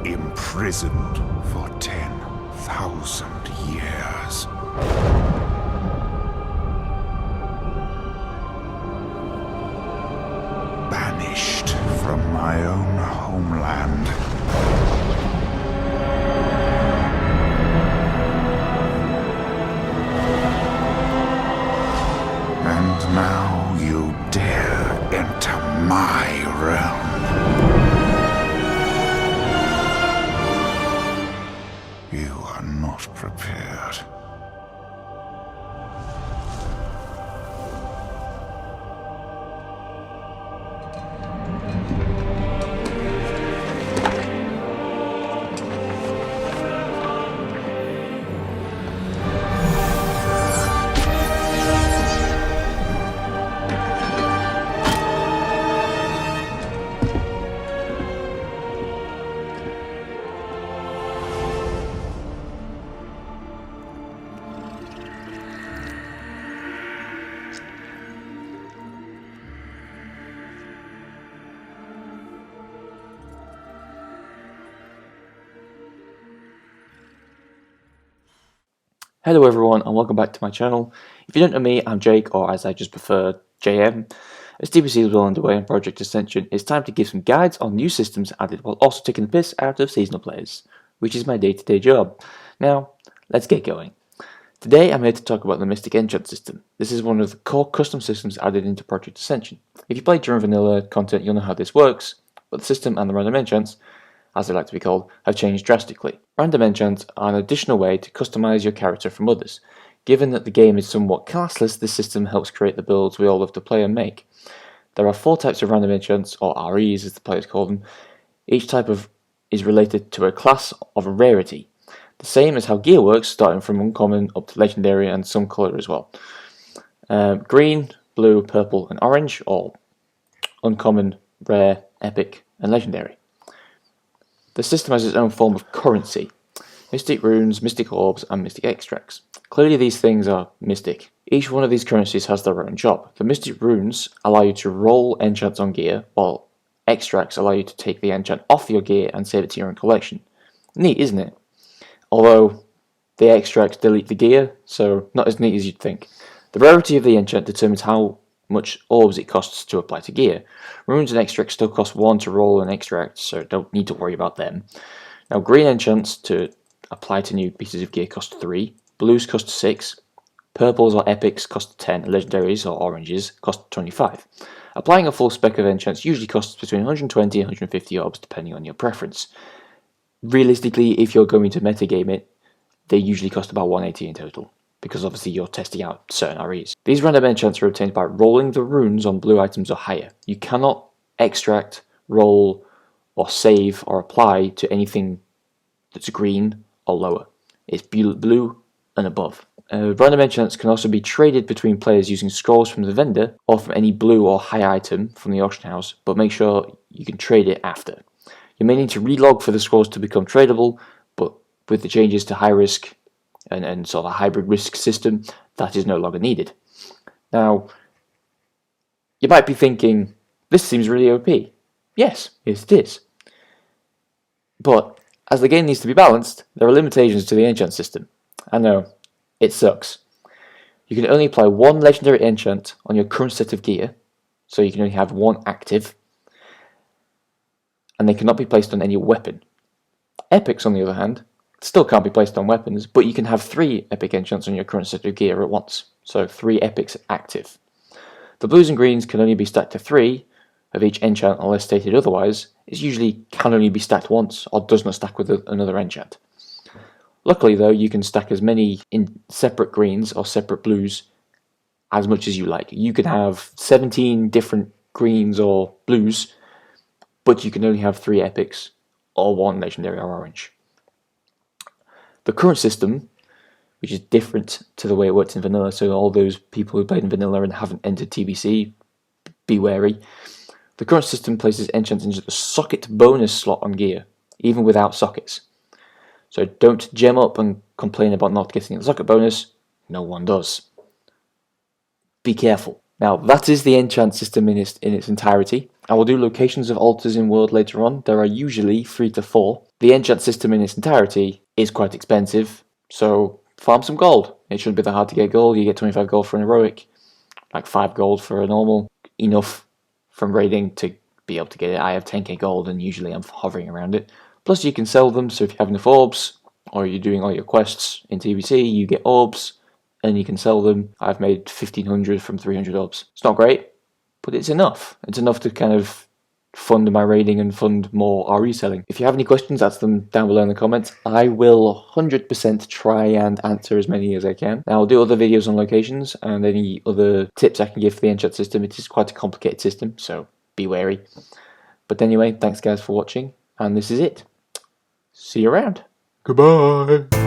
imprisoned for 10,000 years. Banished from my own homeland. And now you dare enter my realm. You are not prepared. Hello everyone and welcome back to my channel. If you don't know me, I'm Jake, or as I just prefer, JM. As DBC is well underway in Project Ascension, it's time to give some guides on new systems added while also taking the piss out of seasonal players, which is my day-to-day job. Now, let's get going. Today I'm here to talk about the Mystic Enchant system. This is one of the core custom systems added into Project Ascension. If you played during vanilla content, you'll know how this works, but the system and the random enchants, as they like to be called, have changed drastically. Random enchants are an additional way to customize your character from others. Given that the game is somewhat classless, this system helps create the builds we all love to play and make. There are 4 types of random enchants, or REs as the players call them. Each type is related to a class of a rarity. The same as how gear works, starting from uncommon up to legendary and some colour as well. Green, blue, purple and orange, or uncommon, rare, epic and legendary. The system has its own form of currency: mystic runes, mystic orbs and mystic extracts. Clearly these things are mystic. Each one of these currencies has their own job. The mystic runes allow you to roll enchants on gear, while extracts allow you to take the enchant off your gear and save it to your own collection. Neat, isn't it? Although the extracts delete the gear, so not as neat as you'd think. The rarity of the enchant determines how much orbs it costs to apply to gear. Runes and extracts still cost 1 to roll an extract, so don't need to worry about them. Now green enchants to apply to new pieces of gear cost 3, blues cost 6, purples or epics cost 10, and legendaries or oranges cost 25. Applying a full spec of enchants usually costs between 120 and 150 orbs depending on your preference. Realistically, if you're going to metagame it, they usually cost about 180 in total, because obviously you're testing out certain REs. These random enchants are obtained by rolling the runes on blue items or higher. You cannot extract, roll, or save or apply to anything that's green or lower. It's blue and above. Random enchants can also be traded between players using scrolls from the vendor or from any blue or high item from the auction house, but make sure you can trade it after. You may need to relog for the scrolls to become tradable, but with the changes to high risk and sort of a hybrid risk system, that is no longer needed. Now, you might be thinking, this seems really OP. Yes, it is. But, as the game needs to be balanced, there are limitations to the enchant system. I know, it sucks. You can only apply 1 legendary enchant on your current set of gear, so you can only have 1 active, and they cannot be placed on any weapon. Epics, on the other hand, still can't be placed on weapons, but you can have 3 epic enchants on your current set of gear at once, so 3 epics active. The blues and greens can only be stacked to 3 of each enchant unless stated otherwise. It usually can only be stacked once, or does not stack with another enchant. Luckily though, you can stack as many in separate greens or separate blues as much as you like. You can have 17 different greens or blues, but you can only have 3 epics or 1 legendary or orange. The current system, which is different to the way it worked in vanilla, so all those people who played in vanilla and haven't entered TBC, be wary. The current system places enchants into the socket bonus slot on gear, even without sockets. So don't gem up and complain about not getting the socket bonus, no one does. Be careful. Now that is the enchant system in its entirety. I will do locations of altars in world later on. There are usually 3 to 4. The enchant system in its entirety is quite expensive, so farm some gold. It shouldn't be that hard to get gold. You get 25 gold for an heroic, like 5 gold for a normal, enough from raiding to be able to get it. I have 10k gold and usually I'm hovering around it. Plus you can sell them, so if you have enough orbs, or you're doing all your quests in TBC, you get orbs and you can sell them. I've made 1500 from 300 orbs. It's not great, but it's enough. It's enough to kind of fund my raiding and fund more RE selling. If you have any questions, ask them down below in the comments. I will 100% try and answer as many as I can. Now, I'll do other videos on locations and any other tips I can give for the enchant system. It is quite a complicated system, so be wary. But anyway, thanks guys for watching, and this is it. See you around. Goodbye.